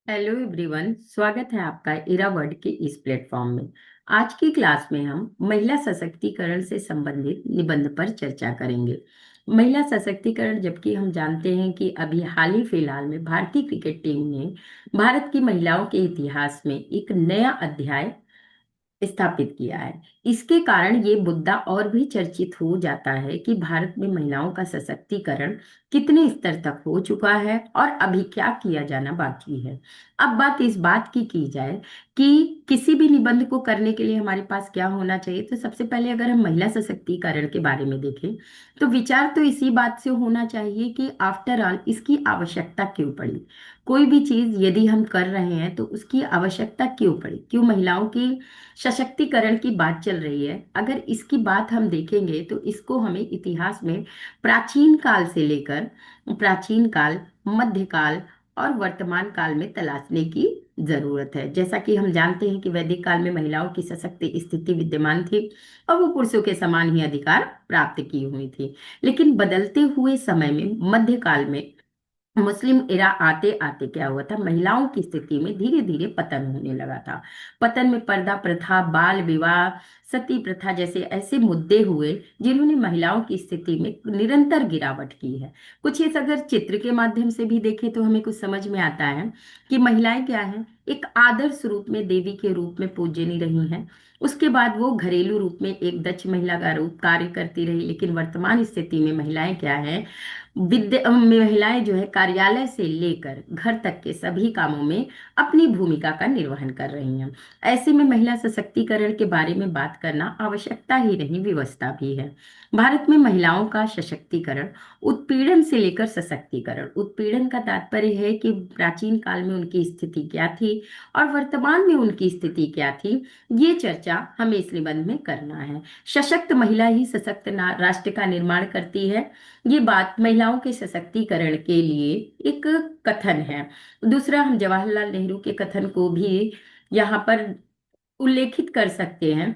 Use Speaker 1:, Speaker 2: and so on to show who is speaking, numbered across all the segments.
Speaker 1: Hello everyone, स्वागत है आपका इरा वर्ड के इस प्लेटफॉर्म में। आज की क्लास में हम महिला सशक्तिकरण से संबंधित निबंध पर चर्चा करेंगे। महिला सशक्तिकरण, जबकि हम जानते हैं कि अभी हाल ही फिलहाल में भारतीय क्रिकेट टीम ने भारत की महिलाओं के इतिहास में एक नया अध्याय स्थापित किया है। इसके कारण ये मुद्दा और भी चर्चित हो जाता है कि भारत में महिलाओं का सशक्तिकरण कितने स्तर तक हो चुका है और अभी क्या किया जाना बाकी है। अब बात इस बात की जाए कि किसी भी निबंध को करने के लिए हमारे पास क्या होना चाहिए, तो सबसे पहले अगर हम महिला सशक्तिकरण के बारे में देखें तो विचार तो इसी बात से होना चाहिए कि आफ्टर ऑल इसकी आवश्यकता क्यों पड़ी। कोई भी चीज यदि हम कर रहे हैं तो उसकी आवश्यकता क्यों पड़ी, क्यों महिलाओं की सशक्तिकरण की बात चल रही है। अगर इसकी बात हम देखेंगे तो इसको हमें इतिहास में प्राचीन काल से लेकर प्राचीन काल, मध्यकाल और वर्तमान काल में तलाशने की जरूरत है। जैसा कि हम जानते हैं कि वैदिक काल में महिलाओं की सशक्त स्थिति विद्यमान थी और वो पुरुषों के समान ही अधिकार प्राप्त की हुई थी। लेकिन बदलते हुए समय में मध्यकाल में मुस्लिम इरा आते आते क्या हुआ था, महिलाओं की स्थिति में धीरे धीरे पतन होने लगा था। पतन में पर्दा प्रथा, बाल विवाह, सती प्रथा जैसे ऐसे मुद्दे हुए जिन्होंने महिलाओं की स्थिति में निरंतर गिरावट की है। कुछ इस अगर चित्र के माध्यम से भी देखें तो हमें कुछ समझ में आता है कि महिलाएं क्या हैं, एक आदर्श रूप में देवी के रूप में पूजनी रही हैं। उसके बाद वो घरेलू रूप में एक दक्ष महिला का रूप कार्य करती रही। लेकिन वर्तमान स्थिति में महिलाएं क्या है, महिलाएं जो है कार्यालय से लेकर घर तक के सभी कामों में अपनी भूमिका का निर्वहन कर रही हैं। ऐसे में महिला सशक्तिकरण के बारे में बात करना आवश्यकता ही नहीं, व्यवस्था भी है। भारत में महिलाओं का सशक्तिकरण उत्पीड़न से लेकर सशक्तिकरण। उत्पीड़न का तात्पर्य है कि प्राचीन काल में उनकी स्थिति क्या थी और वर्तमान में उनकी स्थिति क्या थी, ये चर्चा हमें इस निबंध में करना है। सशक्त महिला ही सशक्त राष्ट्र का निर्माण करती है, ये बात महिलाओं के सशक्तिकरण के लिए एक कथन है। दूसरा, हम जवाहरलाल नेहरू के कथन को भी यहाँ पर उल्लेखित कर सकते हैं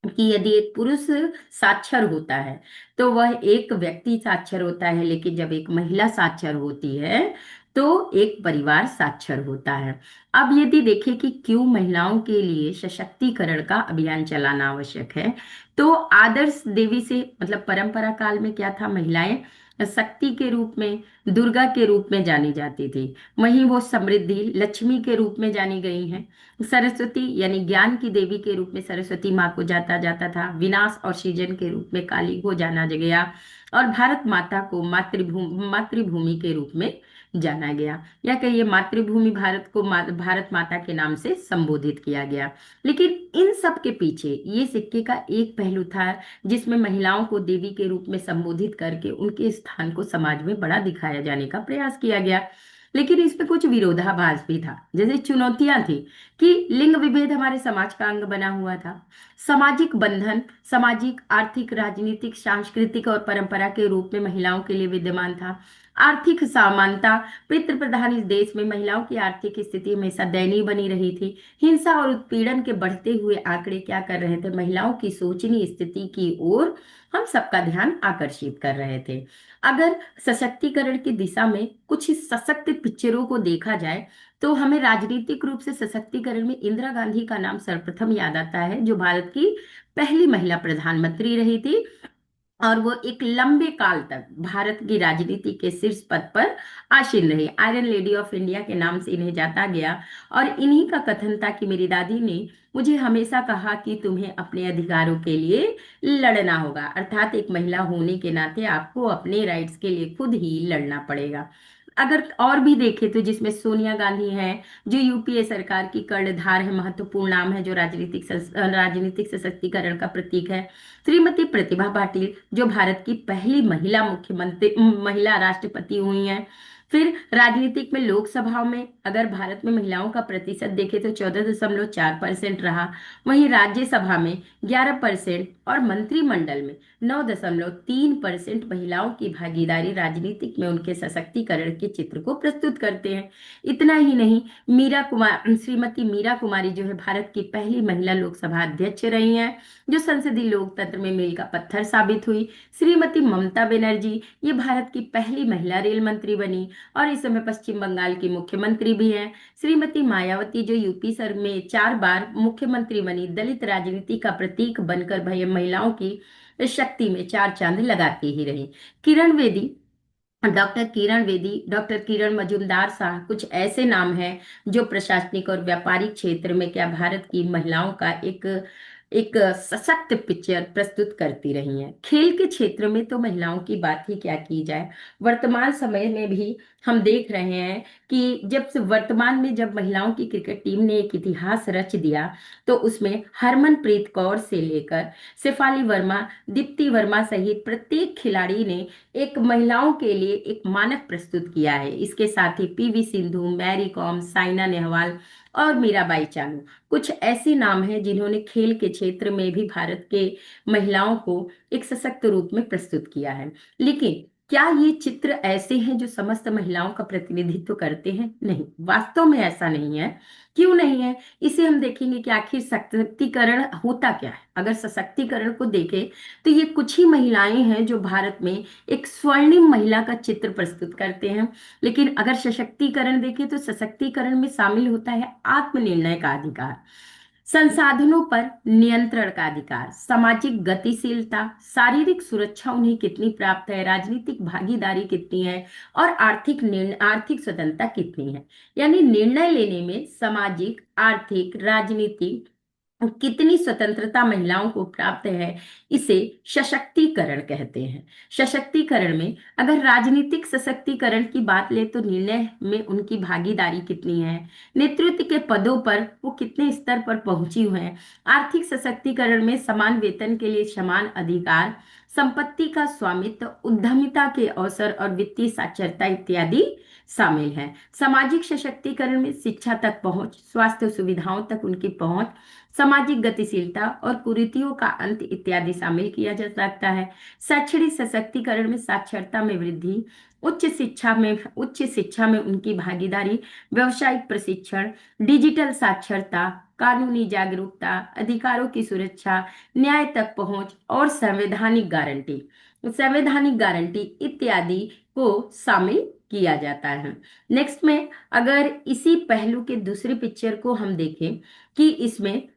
Speaker 1: कि यदि एक पुरुष साक्षर होता है तो वह एक व्यक्ति साक्षर होता है, लेकिन जब एक महिला साक्षर होती है तो एक परिवार साक्षर होता है। अब यदि देखें कि क्यों महिलाओं के लिए सशक्तिकरण का अभियान चलाना आवश्यक है, तो आदर्श देवी से मतलब परंपरा काल में क्या था, महिलाएं शक्ति के रूप में, दुर्गा के रूप में जानी जाती थी। वहीं वो समृद्धि लक्ष्मी के रूप में जानी गई हैं। सरस्वती यानी ज्ञान की देवी के रूप में सरस्वती माँ को जाता जाता था। विनाश और सृजन के रूप में काली को जाना गया और भारत माता को मातृभूमि के रूप में जाना गया, या कहिए मातृभूमि भारत को भारत माता के नाम से संबोधित किया गया। लेकिन इन सब के पीछे ये सिक्के का एक पहलू था जिसमें महिलाओं को देवी के रूप में संबोधित करके उनके स्थान को समाज में बड़ा दिखाया जाने का प्रयास किया गया। लेकिन इसमें कुछ विरोधाभास भी था, जैसे चुनौतियां थी कि लिंग विभेद हमारे समाज का अंग बना हुआ था। सामाजिक बंधन सामाजिक, आर्थिक, राजनीतिक, सांस्कृतिक और परंपरा के रूप में महिलाओं के लिए विद्यमान था। आर्थिक समानता, पितृ प्रधान इस देश में महिलाओं की आर्थिक स्थिति हमेशा दयनीय बनी रही थी। हिंसा और उत्पीड़न के बढ़ते हुए आंकड़े क्या कर रहे थे, महिलाओं की शोचनीय स्थिति की ओर हम सबका ध्यान आकर्षित कर रहे थे। अगर सशक्तिकरण की दिशा में कुछ सशक्त पिक्चरों को देखा जाए तो हमें राजनीतिक रूप से सशक्तिकरण में इंदिरा गांधी का नाम सर्वप्रथम याद आता है, जो भारत की पहली महिला प्रधानमंत्री रही थी और वो एक लंबे काल तक भारत की राजनीति के शीर्ष पद पर आसीन रही। आयरन लेडी ऑफ इंडिया के नाम से इन्हें जाता गया और इन्हीं का कथन था कि मेरी दादी ने मुझे हमेशा कहा कि तुम्हें अपने अधिकारों के लिए लड़ना होगा, अर्थात एक महिला होने के नाते आपको अपने राइट्स के लिए खुद ही लड़ना पड़ेगा। अगर और भी देखें तो जिसमें सोनिया गांधी है, जो यूपीए सरकार की कर्णधार है, महत्वपूर्ण नाम है, जो राजनीतिक सशक्तिकरण का प्रतीक है। श्रीमती प्रतिभा पाटिल, जो भारत की पहली महिला मुख्यमंत्री महिला राष्ट्रपति हुई हैं। फिर राजनीतिक में लोकसभाओं में अगर भारत में महिलाओं का प्रतिशत देखें तो 14.4% रहा। वहीं राज्यसभा में 11% और मंत्रिमंडल में 9.3% महिलाओं की भागीदारी राजनीतिक में उनके सशक्तिकरण के चित्र को प्रस्तुत करते हैं। इतना ही नहीं, श्रीमती मीरा कुमारी जो है भारत की पहली महिला लोकसभा अध्यक्ष रही हैं, जो संसदीय लोकतंत्र में मील का पत्थर साबित हुई। श्रीमती ममता बनर्जी, ये भारत की पहली महिला रेल मंत्री बनी। और इस समय पश्चिम बंगाल की मुख्यमंत्री भी हैं। श्रीमती मायावती जो यूपी सर में 4 बार मुख्यमंत्री बनी, दलित राजनीति का प्रतीक बनकर भई महिलाओं की शक्ति में 4 चांद लगाती ही रही। किरण बेदी, डॉक्टर किरण बेदी, डॉक्टर किरण मजूमदार शाह, कुछ ऐसे नाम हैं जो प्रशासनिक और व्यापारिक क्षेत्र में क्या भारत की महिलाओं का एक एक सशक्त पिक्चर प्रस्तुत करती रही हैं। खेल के क्षेत्र में तो महिलाओं की बात ही क्या की जाए। वर्तमान समय में भी हम देख रहे हैं कि जब से वर्तमान में जब महिलाओं की क्रिकेट टीम ने एक इतिहास रच दिया, तो उसमें हरमनप्रीत कौर से लेकर शेफाली वर्मा, दीप्ति वर्मा सहित प्रत्येक खिलाड़ी ने एक महिलाओं के लिए एक मानक प्रस्तुत किया है। इसके साथ ही पीवी सिंधु, मैरी कॉम, साइना नेहवाल और मीराबाई चानू, कुछ ऐसे नाम हैं जिन्होंने खेल के क्षेत्र में भी भारत के महिलाओं को एक सशक्त रूप में प्रस्तुत किया है। लेकिन क्या ये चित्र ऐसे हैं जो समस्त महिलाओं का प्रतिनिधित्व करते हैं? नहीं, वास्तव में ऐसा नहीं है। क्यों नहीं है? इसे हम देखेंगे कि आखिर सशक्तिकरण होता क्या है। अगर सशक्तिकरण को देखें तो ये कुछ ही महिलाएं हैं जो भारत में एक स्वर्णिम महिला का चित्र प्रस्तुत करते हैं। लेकिन अगर सशक्तिकरण देखें तो सशक्तिकरण में शामिल होता है आत्मनिर्णय का अधिकार, संसाधनों पर नियंत्रण का अधिकार, सामाजिक गतिशीलता, शारीरिक सुरक्षा उन्हें कितनी प्राप्त है, राजनीतिक भागीदारी कितनी है और आर्थिक स्वतंत्रता कितनी है। यानी निर्णय लेने में सामाजिक, आर्थिक, राजनीतिक कितनी स्वतंत्रता महिलाओं को प्राप्त है, इसे सशक्तिकरण कहते हैं। सशक्तिकरण में अगर राजनीतिक सशक्तिकरण की बात ले तो निर्णय में उनकी भागीदारी कितनी है, नेतृत्व के पदों पर वो कितने स्तर पर पहुंची हुए हैं, आर्थिक सशक्तिकरण में समान वेतन के लिए समान अधिकार, संपत्ति का स्वामित्व, उद्यमिता के अवसर और वित्तीय साक्षरता इत्यादि शामिल हैं। सामाजिक सशक्तिकरण में शिक्षा तक पहुंच, स्वास्थ्य सुविधाओं तक उनकी पहुंच, सामाजिक गतिशीलता और कुरीतियों का अंत इत्यादि शामिल किया जा सकता है। शैक्षणिक सशक्तिकरण में साक्षरता में वृद्धि, उच्च शिक्षा में उनकी भागीदारी, व्यावसायिक प्रशिक्षण, डिजिटल साक्षरता, कानूनी जागरूकता, अधिकारों की सुरक्षा, न्याय तक पहुंच और संवैधानिक गारंटी इत्यादि को शामिल किया जाता है। नेक्स्ट में अगर इसी पहलू के दूसरे पिक्चर को हम देखें कि इसमें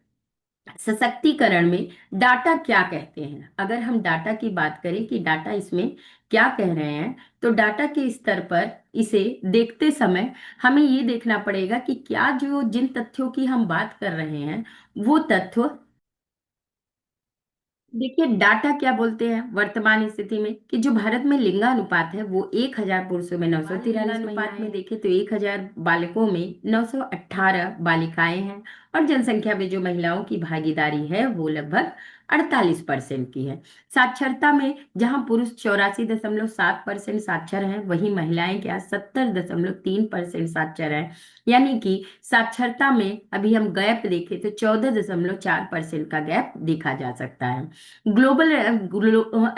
Speaker 1: सशक्तिकरण में डाटा क्या कहते हैं। अगर हम डाटा की बात करें कि डाटा इसमें क्या कह रहे हैं, तो डाटा के स्तर पर इसे देखते समय हमें ये देखना पड़ेगा कि क्या जो जिन तथ्यों की हम बात कर रहे हैं वो तथ्य, देखिए डाटा क्या बोलते हैं वर्तमान स्थिति में कि जो भारत में लिंगानुपात है वो 1000 पुरुषों में 943 अनुपात में देखें तो 1000 बालकों में 918 बालिकाएं हैं और जनसंख्या में जो महिलाओं की भागीदारी है वो लगभग 48% की है। साक्षरता में जहां पुरुष 84.7% साक्षर हैं, वहीं महिलाएं क्या 70.3% साक्षर हैं। यानी कि साक्षरता में अभी हम गैप देखें तो 14.4% का गैप देखा जा सकता है।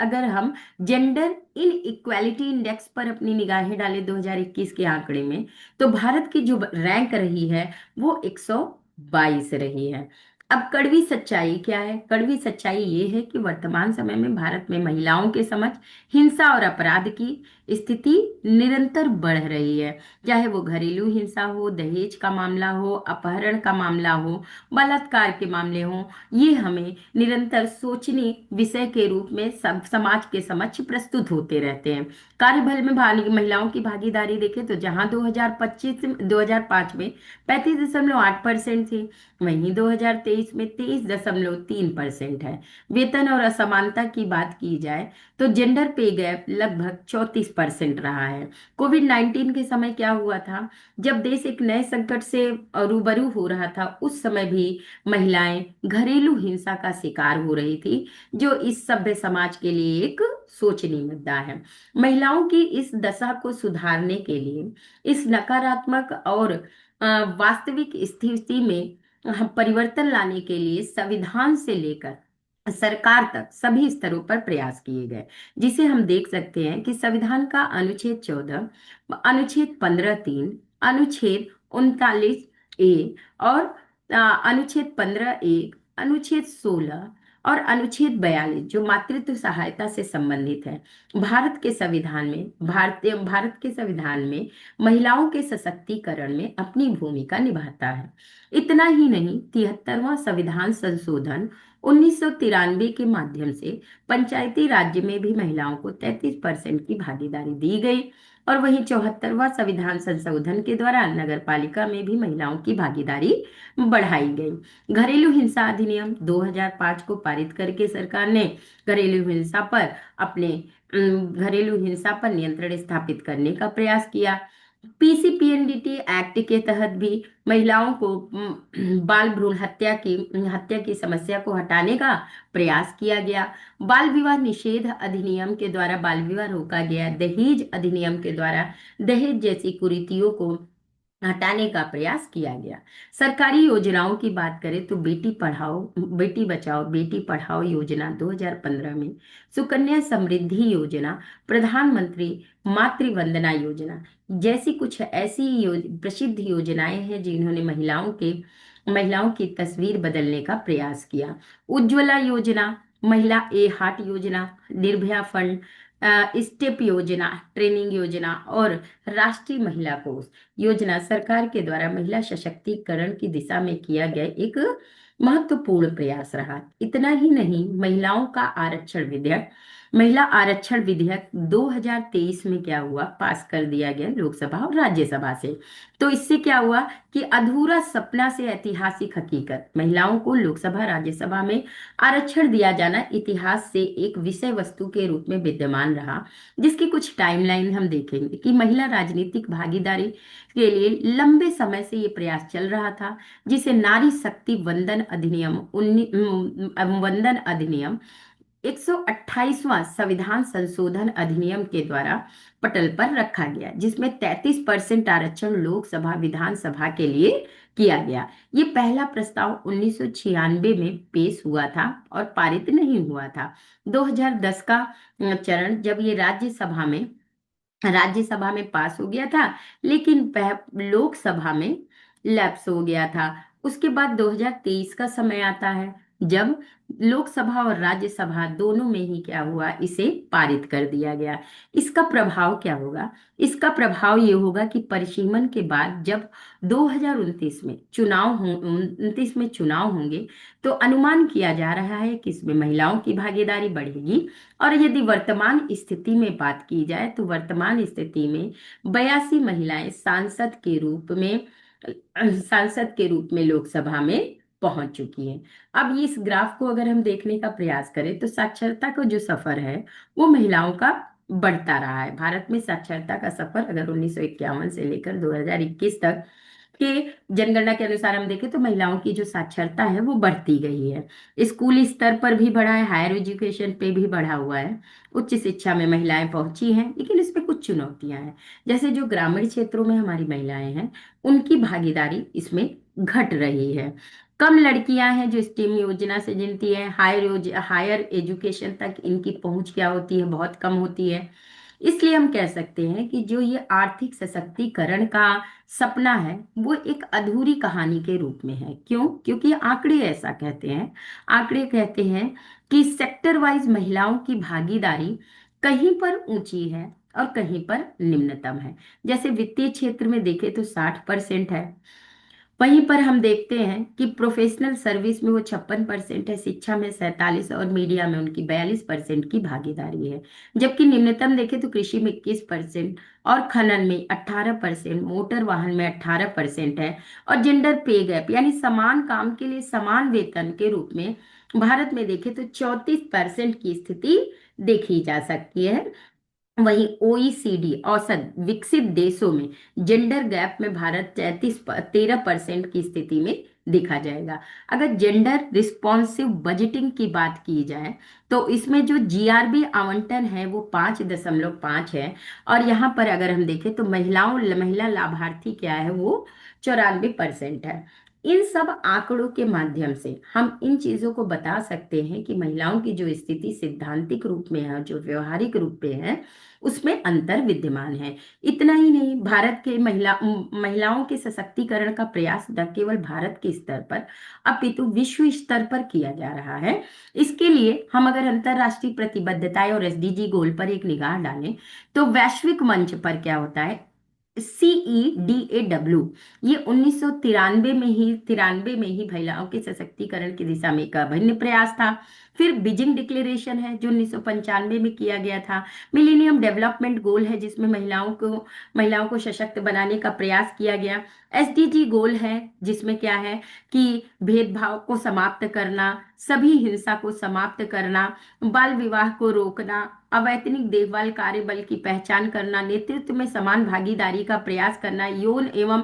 Speaker 1: अगर हम जेंडर इन इक्वालिटी इंडेक्स पर अपनी निगाहें डालें 2021 के आंकड़े में, तो भारत की जो रैंक रही है वो 122 रही है। अब कड़वी सच्चाई क्या है? कड़वी सच्चाई ये है कि वर्तमान समय में भारत में महिलाओं के समक्ष हिंसा और अपराध की स्थिति निरंतर बढ़ रही है। चाहे वो घरेलू हिंसा हो, दहेज का मामला हो, अपहरण का मामला हो, बलात्कार के मामले हो, ये हमें निरंतर सोचनीय विषय के रूप में सब समाज के समक्ष प्रस्तुत होते रहते हैं। कार्यबल में महिलाओं की भागीदारी देखें तो जहां 2005 में 35.8% थी, वहीं 2023 में 23.3% है। वेतन और असमानता की बात की जाए तो जेंडर पे गैप लगभग 34% रहा है। कोविड-19 के समय क्या हुआ था? जब देश एक नए संकट से रूबरू हो रहा था, उस समय भी महिलाएं घरेलू हिंसा का शिकार हो रही थी, जो इस सभ्य समाज के लिए एक सोचनीय मुद्दा है। महिलाओं की इस दशा को सुधारने के लिए, इस नकारात्मक और वास्तविक स्थिति में हम परिवर्तन लाने के लिए संविधान से लेकर सरकार तक सभी स्तरों पर प्रयास किए गए, जिसे हम देख सकते हैं कि संविधान का अनुच्छेद 14, अनुच्छेद 15(3), अनुच्छेद 39(a) और अनुच्छेद 15(1), अनुच्छेद 16 और अनुच्छेद 42 जो मातृत्व सहायता से संबंधित है। भारत के संविधान में महिलाओं के सशक्तिकरण में अपनी भूमिका निभाता है। इतना ही नहीं, 73वां संविधान संशोधन 1993 के माध्यम से पंचायती राज्य में भी महिलाओं को 33% की भागीदारी दी गई। और वहीं 74वां संविधान संशोधन के द्वारा नगर पालिका में भी महिलाओं की भागीदारी बढ़ाई गई। घरेलू हिंसा अधिनियम 2005 को पारित करके सरकार ने घरेलू हिंसा पर घरेलू हिंसा पर नियंत्रण स्थापित करने का प्रयास किया। पीसीपीएनडीटी एक्ट के तहत भी महिलाओं को बाल भ्रूण हत्या की समस्या को हटाने का प्रयास किया गया। बाल विवाह निषेध अधिनियम के द्वारा बाल विवाह रोका गया। दहेज अधिनियम के द्वारा दहेज जैसी कुरीतियों को हटाने का प्रयास किया गया। सरकारी योजनाओं की बात करें तो बेटी बचाओ बेटी पढ़ाओ योजना 2015 में, सुकन्या समृद्धि योजना, प्रधानमंत्री मातृ वंदना योजना जैसी कुछ ऐसी प्रसिद्ध योजनाएं हैं जिन्होंने महिलाओं की तस्वीर बदलने का प्रयास किया। उज्ज्वला योजना, महिला ए हार्ट योजना, निर्भया फंड, स्टेप योजना, ट्रेनिंग योजना और राष्ट्रीय महिला कोष योजना सरकार के द्वारा महिला सशक्तिकरण की दिशा में किया गया एक महत्वपूर्ण प्रयास रहा। इतना ही नहीं, महिला आरक्षण विधेयक 2023 में क्या हुआ, पास कर दिया गया लोकसभा और राज्यसभा से। तो इससे क्या हुआ कि अधूरा सपना से ऐतिहासिक हकीकत, महिलाओं को लोकसभा राज्यसभा में आरक्षण दिया जाना इतिहास से एक विषय वस्तु के रूप में विद्यमान रहा, जिसकी कुछ टाइमलाइन हम देखेंगे कि महिला राजनीतिक भागीदारी के लिए लंबे समय से ये प्रयास चल रहा था, जिसे नारी शक्ति वंदन अधिनियम 128वां संविधान संशोधन अधिनियम के द्वारा पटल पर रखा गया, जिसमें 33% आरक्षण लोकसभा विधानसभा के लिए किया गया। ये पहला प्रस्ताव 1996 में पेश हुआ था और पारित नहीं हुआ था। 2010 का चरण जब ये राज्यसभा में पास हो गया था, लेकिन लोकसभा में लैप्स हो गया था। उसके बाद 2023 का समय आता है जब लोकसभा और राज्यसभा दोनों में ही क्या हुआ, इसे पारित कर दिया गया। इसका प्रभाव क्या होगा? इसका प्रभाव ये होगा कि परिसीमन के बाद जब 2029 में 29 में चुनाव होंगे, तो अनुमान किया जा रहा है कि इसमें महिलाओं की भागीदारी बढ़ेगी। और यदि वर्तमान स्थिति में बात की जाए तो वर्तमान स्थिति में 82 महिलाएं सांसद के रूप में लोकसभा में पहुंच चुकी हैं। अब इस ग्राफ को अगर हम देखने का प्रयास करें तो साक्षरता का जो सफर है वो महिलाओं का बढ़ता रहा है। भारत में साक्षरता का सफर अगर 1951 से लेकर 2021 तक के जनगणना के अनुसार हम देखें तो महिलाओं की जो साक्षरता है वो बढ़ती गई है। स्कूली स्तर पर भी बढ़ा है, हायर एजुकेशन पे भी बढ़ा हुआ है, उच्च शिक्षा में महिलाएं पहुंची हैं, लेकिन इसमें कुछ चुनौतियां हैं। जैसे जो ग्रामीण क्षेत्रों में हमारी महिलाएं हैं उनकी भागीदारी इसमें घट रही है। कम लड़कियां हैं जो स्टीम योजना से जुड़ती है। हायर एजुकेशन तक इनकी पहुंच क्या होती है, बहुत कम होती है। इसलिए हम कह सकते हैं कि जो ये आर्थिक सशक्तिकरण का सपना है वो एक अधूरी कहानी के रूप में है। क्यों? क्योंकि आंकड़े ऐसा कहते हैं। आंकड़े कहते हैं कि सेक्टर वाइज महिलाओं की भागीदारी कहीं पर ऊंची है और कहीं पर निम्नतम है। जैसे वित्तीय क्षेत्र में देखें तो 60% है, वहीं पर हम देखते हैं कि प्रोफेशनल सर्विस में वो 56% है, शिक्षा में 47 और मीडिया में उनकी 42% की भागीदारी है। जबकि निम्नतम देखें तो कृषि में 21% और खनन में 18%, मोटर वाहन में 18% है। और जेंडर पे गैप यानी समान काम के लिए समान वेतन के रूप में भारत में देखें तो 34% की स्थिति देखी जा सकती है। वहीं ओईसीडी औसत विकसित देशों में जेंडर गैप में भारत 13% की स्थिति में देखा जाएगा। अगर जेंडर रिस्पॉन्सिव बजटिंग की बात की जाए तो इसमें जो जीआरबी आवंटन है वो 5.5 है। और यहाँ पर अगर हम देखें तो महिला लाभार्थी क्या है वो 94% है। इन सब आंकड़ों के माध्यम से हम इन चीजों को बता सकते हैं कि महिलाओं की जो स्थिति सिद्धांतिक रूप में है, जो व्यवहारिक रूप में है, उसमें अंतर विद्यमान है। इतना ही नहीं, भारत के महिलाओं के सशक्तिकरण का प्रयास न केवल भारत के स्तर पर अपितु विश्व स्तर पर किया जा रहा है। इसके लिए हम अगर अंतरराष्ट्रीय प्रतिबद्धताएं और एसडीजी गोल पर एक निगाह डालें, तो वैश्विक मंच पर क्या होता है, CEDAW, ये 1993 में ही महिलाओं के सशक्तिकरण की दिशा में एक अभिन्न प्रयास था। फिर बीजिंग डिक्लेरेशन है जो 1995 में किया गया था। मिलेनियम डेवलपमेंट गोल है जिसमें महिलाओं को सशक्त बनाने का प्रयास किया गया। एसडीजी गोल है जिसमें क्या है कि भेदभाव को समाप्त करना, सभी हिंसा को समाप्त करना, बाल विवाह को रोकना, अवैतनिक देखभाल कार्य बल की पहचान करना, नेतृत्व में समान भागीदारी का प्रयास करना, यौन एवं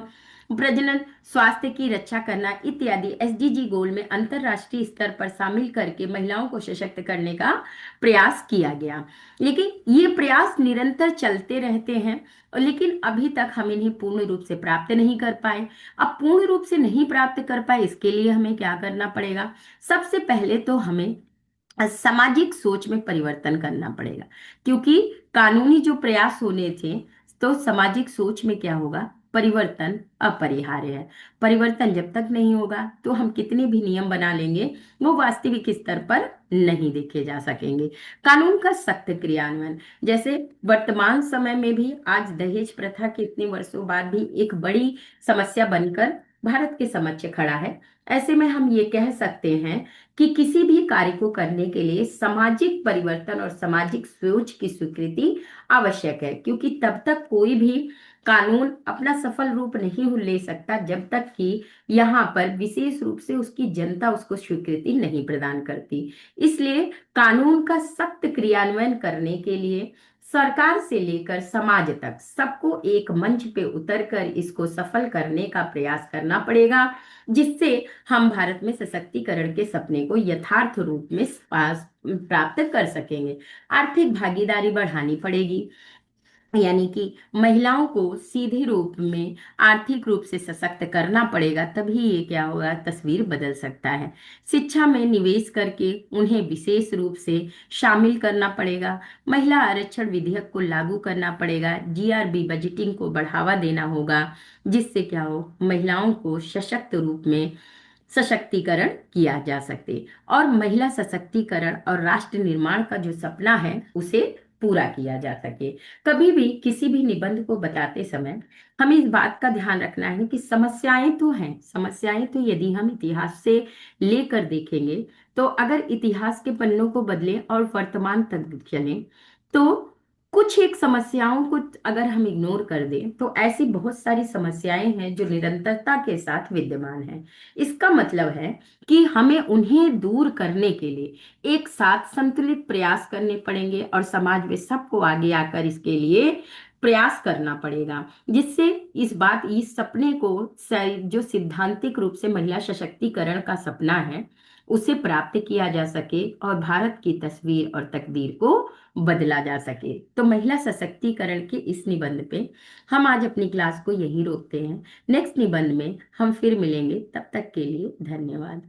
Speaker 1: प्रजनन स्वास्थ्य की रक्षा करना इत्यादि एसडीजी गोल में अंतरराष्ट्रीय स्तर पर शामिल करके महिलाओं को सशक्त करने का प्रयास किया गया। लेकिन ये प्रयास निरंतर चलते रहते हैं, लेकिन अभी तक हम इन्हें पूर्ण रूप से प्राप्त नहीं कर पाए। अब पूर्ण रूप से नहीं प्राप्त कर पाए, इसके लिए हमें क्या करना पड़ेगा? सबसे पहले तो हमें सामाजिक सोच में परिवर्तन करना पड़ेगा, क्योंकि कानूनी जो प्रयास होने थे, तो सामाजिक सोच में क्या होगा, परिवर्तन अपरिहार्य है। परिवर्तन जब तक नहीं होगा तो हम कितने भी नियम बना लेंगे, वो वास्तविक स्तर पर नहीं देखे जा सकेंगे। कानून का सख्त क्रियान्वयन, जैसे वर्तमान समय में भी आज दहेज प्रथा के इतने वर्षों बाद भी एक बड़ी समस्या बनकर भारत के समक्ष खड़ा है। ऐसे में हम ये कह सकते हैं कि किसी भी कार्य को करने के लिए सामाजिक परिवर्तन और सामाजिक सोच की स्वीकृति आवश्यक है, क्योंकि तब तक कोई भी कानून अपना सफल रूप नहीं ले सकता जब तक कि यहाँ पर विशेष रूप से उसकी जनता उसको स्वीकृति नहीं प्रदान करती। इसलिए कानून का सख्त क्रियान्वयन करने के लिए सरकार से लेकर समाज तक सबको एक मंच पे उतरकर इसको सफल करने का प्रयास करना पड़ेगा, जिससे हम भारत में सशक्तिकरण के सपने को यथार्थ रूप में प्राप्त कर सकेंगे। आर्थिक भागीदारी बढ़ानी पड़ेगी, यानी कि महिलाओं को सीधे रूप में आर्थिक रूप से सशक्त करना पड़ेगा, तभी ये क्या होगा, तस्वीर बदल सकता है। शिक्षा में निवेश करके उन्हें विशेष रूप से शामिल करना पड़ेगा। महिला आरक्षण विधेयक को लागू करना पड़ेगा। जीआरबी बजटिंग को बढ़ावा देना होगा, जिससे क्या हो, महिलाओं को सशक्त रूप में सशक्तिकरण किया जा सके और महिला सशक्तिकरण और राष्ट्र निर्माण का जो सपना है उसे पूरा किया जा सके। कभी भी किसी भी निबंध को बताते समय हमें इस बात का ध्यान रखना है कि समस्याएं तो हैं, समस्याएं तो यदि हम इतिहास से लेकर देखेंगे, तो अगर इतिहास के पन्नों को बदलें और वर्तमान तक चलें, तो कुछ एक समस्याओं को अगर हम इग्नोर कर दें तो ऐसी बहुत सारी समस्याएं हैं जो निरंतरता के साथ विद्यमान हैं। इसका मतलब है कि हमें उन्हें दूर करने के लिए एक साथ संतुलित प्रयास करने पड़ेंगे और समाज में सबको आगे आकर इसके लिए प्रयास करना पड़ेगा, जिससे इस सपने को जो सिद्धांतिक रूप से महिला सशक्तिकरण का सपना है उसे प्राप्त किया जा सके और भारत की तस्वीर और तकदीर को बदला जा सके। तो महिला सशक्तिकरण के इस निबंध पे हम आज अपनी क्लास को यहीं रोकते हैं। नेक्स्ट निबंध में हम फिर मिलेंगे, तब तक के लिए धन्यवाद।